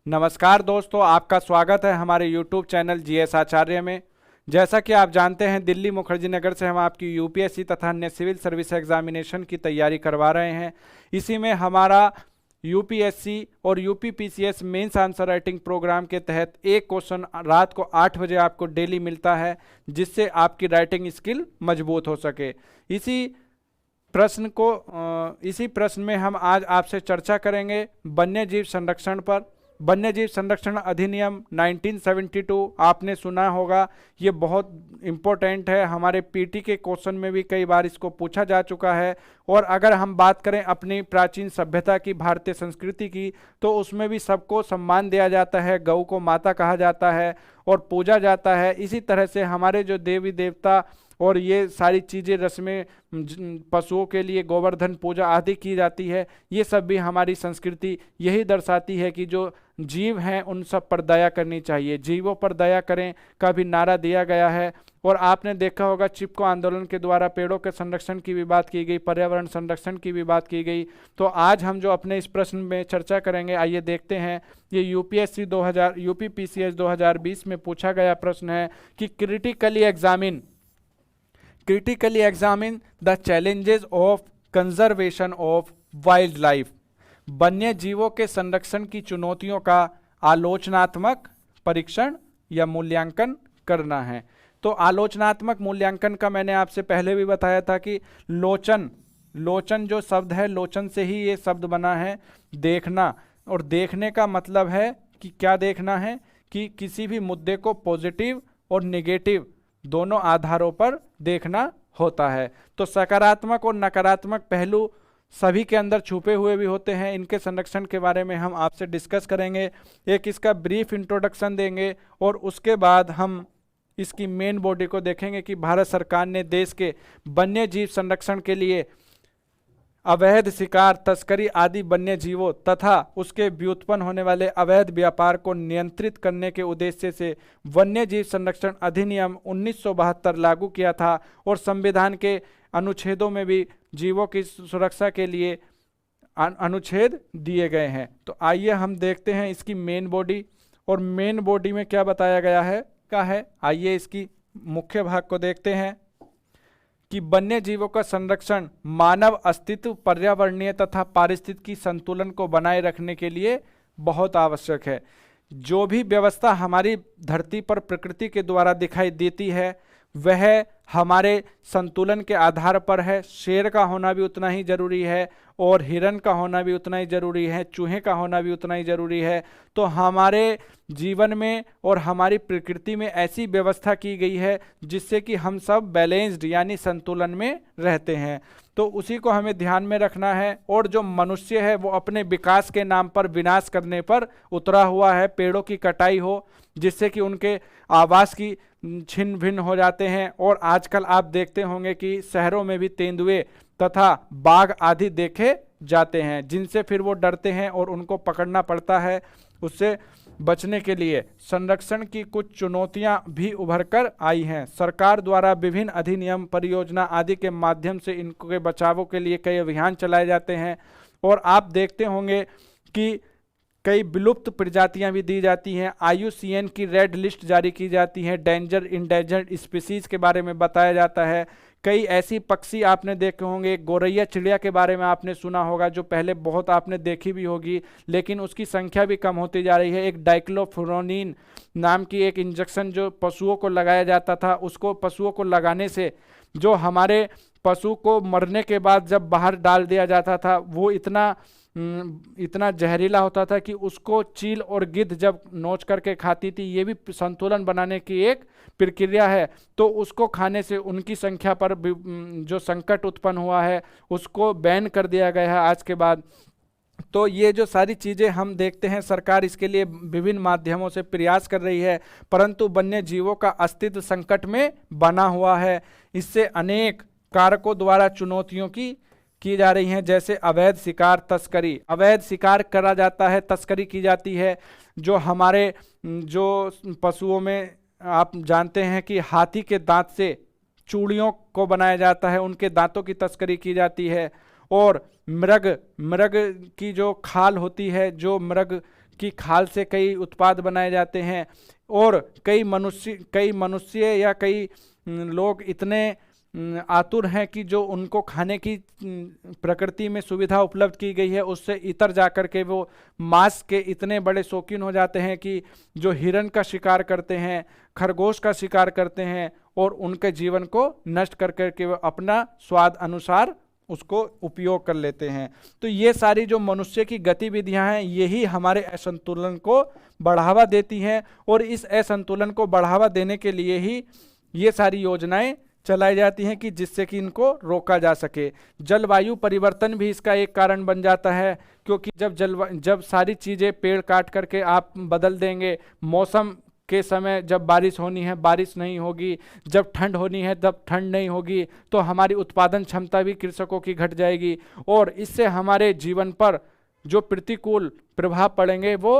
नमस्कार दोस्तों, आपका स्वागत है हमारे YouTube चैनल जीएस आचार्य में। जैसा कि आप जानते हैं, दिल्ली मुखर्जी नगर से हम आपकी यूपीएससी तथा अन्य सिविल सर्विस एग्जामिनेशन की तैयारी करवा रहे हैं। इसी में हमारा यूपीएससी और UPPCS mains answer writing programme के तहत एक क्वेश्चन रात को 8 बजे आपको डेली मिलता है, जिससे आपकी राइटिंग स्किल मजबूत हो सके। इसी प्रश्न में हम आज आपसे चर्चा करेंगे वन्य जीव संरक्षण पर। वन्य जीव संरक्षण अधिनियम 1972 आपने सुना होगा, ये बहुत इम्पोर्टेंट है। हमारे पीटी के क्वेश्चन में भी कई बार इसको पूछा जा चुका है। और अगर हम बात करें अपनी प्राचीन सभ्यता की, भारतीय संस्कृति की, तो उसमें भी सबको सम्मान दिया जाता है, गौ को माता कहा जाता है और पूजा जाता है। इसी तरह से हमारे जो देवी देवता और ये सारी चीज़ें, रस्में, पशुओं के लिए गोवर्धन पूजा आदि की जाती है, ये सब भी हमारी संस्कृति यही दर्शाती है कि जो जीव हैं उन सब पर दया करनी चाहिए। जीवों पर दया करें का भी नारा दिया गया है। और आपने देखा होगा, चिपको आंदोलन के द्वारा पेड़ों के संरक्षण की भी बात की गई, पर्यावरण संरक्षण की भी बात की गई। तो आज हम जो अपने इस प्रश्न में चर्चा करेंगे, आइए देखते हैं। ये यूपीपीसीएस 2020 में पूछा गया प्रश्न है कि critically examine the challenges of conservation of wildlife। वन्य जीवों के संरक्षण की चुनौतियों का आलोचनात्मक परीक्षण या मूल्यांकन करना है। तो आलोचनात्मक मूल्यांकन का मैंने आपसे पहले भी बताया था कि लोचन जो शब्द है, लोचन से ही ये शब्द बना है, देखना। और देखने का मतलब है कि क्या देखना है, कि किसी भी मुद्दे को पॉजिटिव और नेगेटिव दोनों आधारों पर देखना होता है। तो सकारात्मक और नकारात्मक पहलू सभी के अंदर छुपे हुए भी होते हैं। इनके संरक्षण के बारे में हम आपसे डिस्कस करेंगे, एक इसका ब्रीफ इंट्रोडक्शन देंगे और उसके बाद हम इसकी मेन बॉडी को देखेंगे कि भारत सरकार ने देश के वन्य जीव संरक्षण के लिए अवैध शिकार, तस्करी आदि वन्य जीवों तथा उसके व्युत्पन्न होने वाले अवैध व्यापार को नियंत्रित करने के उद्देश्य से वन्य जीव संरक्षण अधिनियम 1972 लागू किया था। और संविधान के अनुच्छेदों में भी जीवों की सुरक्षा के लिए अनुच्छेद दिए गए हैं। तो आइए हम देखते हैं इसकी मेन बॉडी। और मेन बॉडी में क्या बताया गया है आइए इसकी मुख्य भाग को देखते हैं कि वन्य जीवों का संरक्षण मानव अस्तित्व, पर्यावरणीय तथा पारिस्थितिकी संतुलन को बनाए रखने के लिए बहुत आवश्यक है। जो भी व्यवस्था हमारी धरती पर प्रकृति के द्वारा दिखाई देती है वह हमारे संतुलन के आधार पर है। शेर का होना भी उतना ही जरूरी है और हिरन का होना भी उतना ही जरूरी है, चूहे का होना भी उतना ही जरूरी है। तो हमारे जीवन में और हमारी प्रकृति में ऐसी व्यवस्था की गई है जिससे कि हम सब बैलेंस्ड यानी संतुलन में रहते हैं। तो उसी को हमें ध्यान में रखना है। और जो मनुष्य है वो अपने विकास के नाम पर विनाश करने पर उतरा हुआ है। पेड़ों की कटाई हो जिससे कि उनके आवास की छिन्न भिन्न हो जाते हैं। और आजकल आप देखते होंगे कि शहरों में भी तेंदुए तथा बाघ आदि देखे जाते हैं, जिनसे फिर वो डरते हैं और उनको पकड़ना पड़ता है। उससे बचने के लिए संरक्षण की कुछ चुनौतियां भी उभर कर आई हैं। सरकार द्वारा विभिन्न अधिनियम, परियोजना आदि के माध्यम से इनके बचावों के लिए कई अभियान चलाए जाते हैं। और आप देखते होंगे कि कई विलुप्त प्रजातियां भी दी जाती हैं। IUCN की रेड लिस्ट जारी की जाती है। डेंजर इंडेंजर्ड स्पीसीज के बारे में बताया जाता है। कई ऐसी पक्षी आपने देखे होंगे, गौरैया चिड़िया के बारे में आपने सुना होगा, जो पहले बहुत आपने देखी भी होगी, लेकिन उसकी संख्या भी कम होती जा रही है। एक डाइक्लोफुरोनिन नाम की एक इंजेक्शन जो पशुओं को लगाया जाता था, उसको पशुओं को लगाने से जो हमारे पशु को मरने के बाद जब बाहर डाल दिया जाता था वो इतना जहरीला होता था कि उसको चील और गिद्ध जब नोच करके खाती थी। ये भी संतुलन बनाने की एक प्रक्रिया है। तो उसको खाने से उनकी संख्या पर जो संकट उत्पन्न हुआ है उसको बैन कर दिया गया है आज के बाद। तो ये जो सारी चीज़ें हम देखते हैं, सरकार इसके लिए विभिन्न माध्यमों से प्रयास कर रही है, परंतु वन्य जीवों का अस्तित्व संकट में बना हुआ है। इससे अनेक कारकों द्वारा चुनौतियों की जा रही हैं, जैसे अवैध शिकार, तस्करी। अवैध शिकार करा जाता है, तस्करी की जाती है। जो हमारे जो पशुओं में आप जानते हैं कि हाथी के दांत से चूड़ियों को बनाया जाता है, उनके दांतों की तस्करी की जाती है। और मृग की जो खाल होती है, जो मृग की खाल से कई उत्पाद बनाए जाते हैं और कई मनुष्य या कई लोग इतने आतुर हैं कि जो उनको खाने की प्रकृति में सुविधा उपलब्ध की गई है उससे इतर जाकर के वो मांस के इतने बड़े शौकीन हो जाते हैं कि जो हिरण का शिकार करते हैं, खरगोश का शिकार करते हैं और उनके जीवन को नष्ट कर करके वो अपना स्वाद अनुसार उसको उपयोग कर लेते हैं। तो ये सारी जो मनुष्य की गतिविधियां हैं यही हमारे असंतुलन को बढ़ावा देती हैं और इस असंतुलन को बढ़ावा देने के लिए ही ये सारी योजनाएं चलाई जाती हैं कि जिससे कि इनको रोका जा सके। जलवायु परिवर्तन भी इसका एक कारण बन जाता है, क्योंकि जब सारी चीज़ें पेड़ काट करके आप बदल देंगे, मौसम के समय जब बारिश होनी है बारिश नहीं होगी, जब ठंड होनी है तब ठंड नहीं होगी, तो हमारी उत्पादन क्षमता भी कृषकों की घट जाएगी और इससे हमारे जीवन पर जो प्रतिकूल प्रभाव पड़ेंगे वो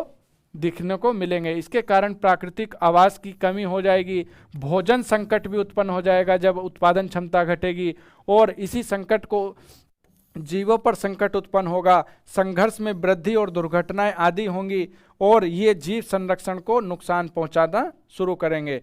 दिखने को मिलेंगे। इसके कारण प्राकृतिक आवास की कमी हो जाएगी, भोजन संकट भी उत्पन्न हो जाएगा जब उत्पादन क्षमता घटेगी और इसी संकट को जीवों पर संकट उत्पन्न होगा, संघर्ष में वृद्धि और दुर्घटनाएं आदि होंगी और ये जीव संरक्षण को नुकसान पहुंचाना शुरू करेंगे।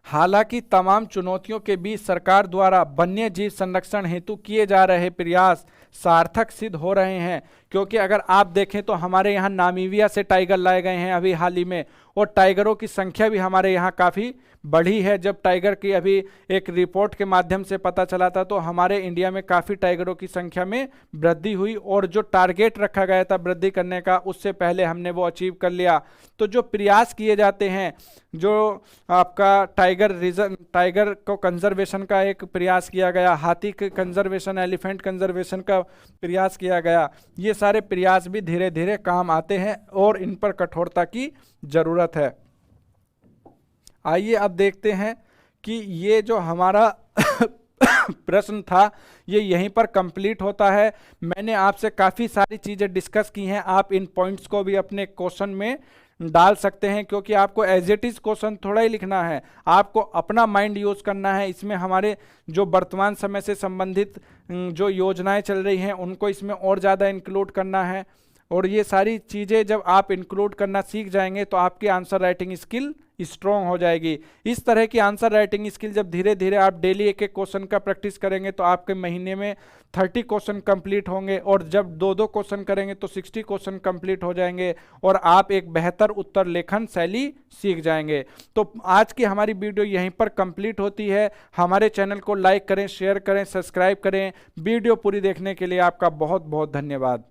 हालांकि तमाम चुनौतियों के बीच सरकार द्वारा वन्य जीव संरक्षण हेतु किए जा रहे प्रयास सार्थक सिद्ध हो रहे हैं, क्योंकि अगर आप देखें तो हमारे यहाँ नामीबिया से टाइगर लाए गए हैं अभी हाल ही में और टाइगरों की संख्या भी हमारे यहाँ काफ़ी बढ़ी है। जब टाइगर की अभी एक रिपोर्ट के माध्यम से पता चला था तो हमारे इंडिया में काफ़ी टाइगरों की संख्या में वृद्धि हुई और जो टारगेट रखा गया था वृद्धि करने का उससे पहले हमने वो अचीव कर लिया। तो जो प्रयास किए जाते हैं, जो आपका टाइगर को कंजर्वेशन का एक प्रयास किया गया, हाथी के कंजर्वेशन, एलिफेंट कंजर्वेशन का प्रयास किया गया, ये सारे प्रयास भी धीरे धीरे काम आते हैं और इन पर कठोरता की जरूरत है। आइए अब देखते हैं कि ये जो हमारा प्रश्न था ये यहीं पर कंप्लीट होता है। मैंने आपसे काफ़ी सारी चीज़ें डिस्कस की हैं, आप इन पॉइंट्स को भी अपने क्वेश्चन में डाल सकते हैं, क्योंकि आपको एज इट इज क्वेश्चन थोड़ा ही लिखना है, आपको अपना माइंड यूज करना है। इसमें हमारे जो वर्तमान समय से संबंधित जो योजनाएं चल रही हैं उनको इसमें और ज़्यादा इंक्लूड करना है और ये सारी चीज़ें जब आप इंक्लूड करना सीख जाएंगे तो आपकी आंसर राइटिंग स्किल स्ट्रॉन्ग हो जाएगी। इस तरह की आंसर राइटिंग स्किल जब धीरे धीरे आप डेली एक एक क्वेश्चन का प्रैक्टिस करेंगे तो आपके महीने में 30 क्वेश्चन कंप्लीट होंगे और जब दो दो क्वेश्चन करेंगे तो 60 क्वेश्चन कंप्लीट हो जाएंगे और आप एक बेहतर उत्तर लेखन शैली सीख जाएंगे। तो आज की हमारी वीडियो यहीं पर कंप्लीट होती है। हमारे चैनल को लाइक करें, शेयर करें, सब्सक्राइब करें। वीडियो पूरी देखने के लिए आपका बहुत बहुत धन्यवाद।